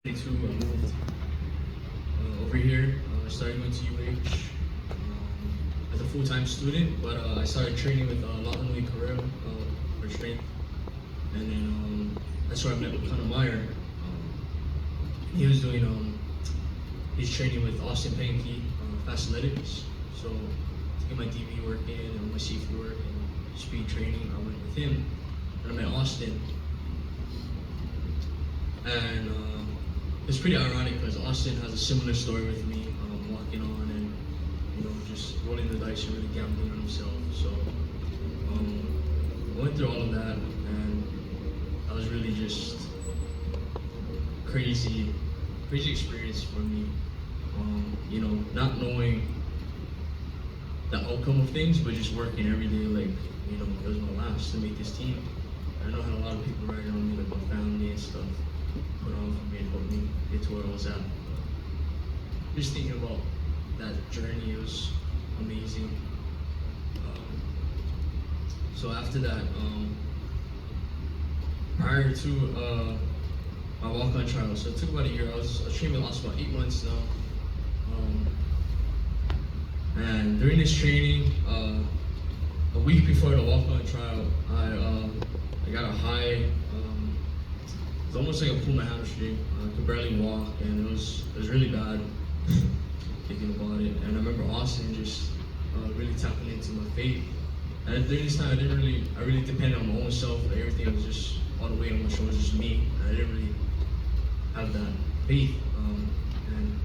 I moved over here. I started going to UH as a full-time student, but I started training with Latanui Carrera for strength, and then that's where I met with Connor Meyer. He was doing his training with Austin Pankey, Fast Athletics. So to get my DB work in and my safety work and speed training, I went with him, and I met Austin. And it's pretty ironic because Austin has a similar story with me, walking on and just rolling the dice and really gambling on himself. So I went through all of that, and that was really just crazy experience for me. Not knowing the outcome of things, but just working every day like it was my last to make this team. I know I had a lot of people writing on me, like my family and stuff, put on for me and helped me get to where I was at. Just thinking about that journey, it was amazing. So after that, prior to my walk-on trial, so it took about a year. I was training with about 8 months now. And during this training, a week before the walk-on trial, I got a high. It's almost like I pulled my hamstring. I could barely walk, and it was really bad. Thinking about it, and I remember Austin just really tapping into my faith. And during this time, I really depended on my own self. Like, everything was just all the weight on my shoulders, just me. And I didn't really have that faith. And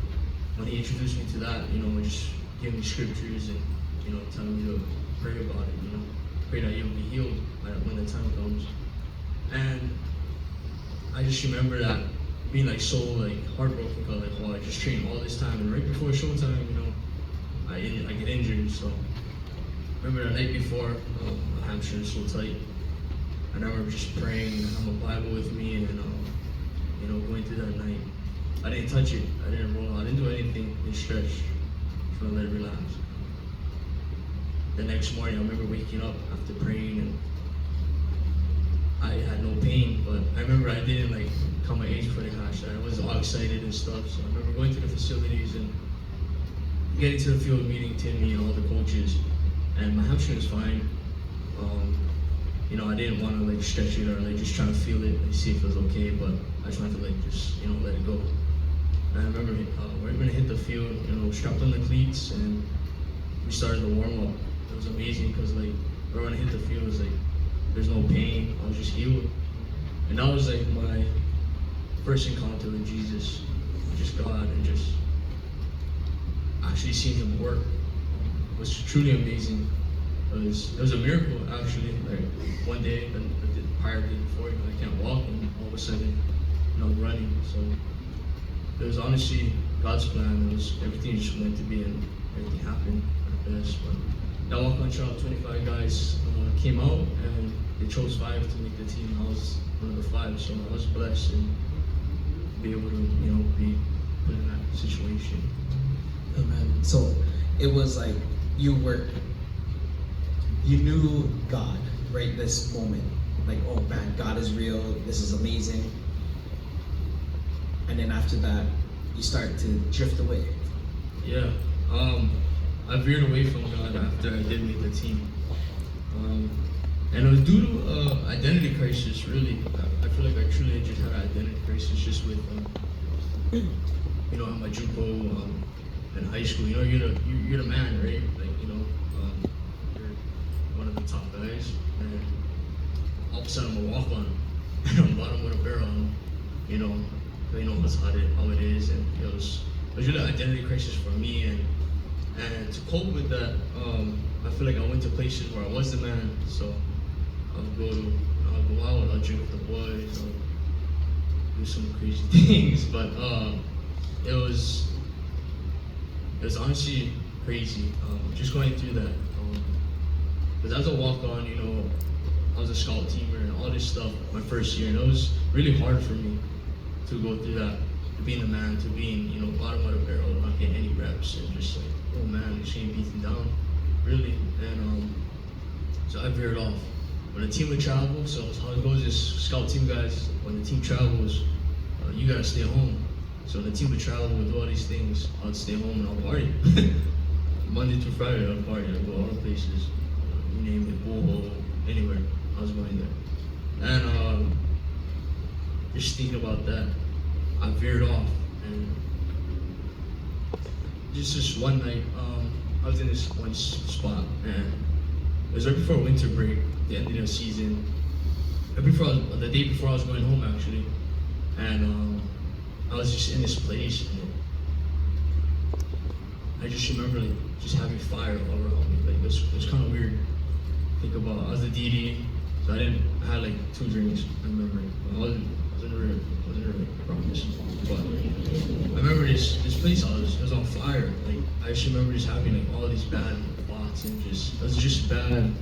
when he introduced me to that, just giving me scriptures and telling me to pray about it. Pray that you'll be healed when the time comes. And I just remember that being so heartbroken because I just trained all this time, and right before showtime, I get injured. So I remember the night before, my hamstring was so tight, and I remember just praying and having a Bible with me, and going through that night. I didn't touch it. I didn't roll. I didn't do anything. Just stretch. Just want to let it relax. The next morning, I remember waking up after praying, and I had no pain, but I remember I didn't count my age for the hash. I was all excited and stuff. So I remember going to the facilities and getting to the field, meeting Timmy and all the coaches, and my hamstring was fine. I didn't want to stretch it or just try to feel it and see if it was okay, but I just wanted to just let it go. And I remember right when I hit the field, strapped on the cleats, and we started the warm up. It was amazing because right when I hit the field, it was there's no pain. I was just healed, and that was my first encounter with Jesus, just God, and just actually seeing Him work was truly amazing. It was a miracle, actually. One day, prior to before, I can't walk, and all of a sudden, I'm running. So it was honestly God's plan. It was everything just meant to be, and everything happened at the best. But that walk-on trial, 25 guys came out, and they chose 5 to make the team. I was one of the 5, so I was blessed and be able to, be put in that situation. Amen. So it was you knew God, right? This moment, oh man, God is real. This is amazing. And then after that, you start to drift away. Yeah. I veered away from God after I did make the team. And it was due to identity crisis, really. I feel like I truly just had an identity crisis just with, at my JUCO, in high school. You're the man, right? You're one of the top guys, and all of a sudden I'm a walk-on, and I'm bottom with a barrel on, they know how it is, and it was really an identity crisis for me, and to cope with that, I feel like I went to places where I was the man. So I'll go out, I'll drink with the boys, I'll do some crazy things, but it was honestly crazy, just going through that. Because as a walk-on, I was a scout teamer and all this stuff my first year, and it was really hard for me to go through that, to being the man, to being, bottom of the barrel, not getting any reps, and just oh man, just getting beaten down, really. And so I veered off. When the team would travel, so how it goes is scout team guys, when the team travels, you gotta stay home. So the team would travel, would do all these things. I'd stay home and I'll party. Monday through Friday, I'd party. I'd go all places. You name it, Bullhole, anywhere. I was going there. And just thinking about that, I veered off. And just this one night, I was in this one spot, and it was right before winter break, the end of the season. The day before I was going home, actually. And I was just in this place, and I just remember like just having fire all around me. Like it was kind of weird. Think about I was a DD, so I had like 2 drinks. I remember I wasn't really promise, but I remember this place. It was on fire. Like I just remember just having like all these bad thoughts and it was just bad.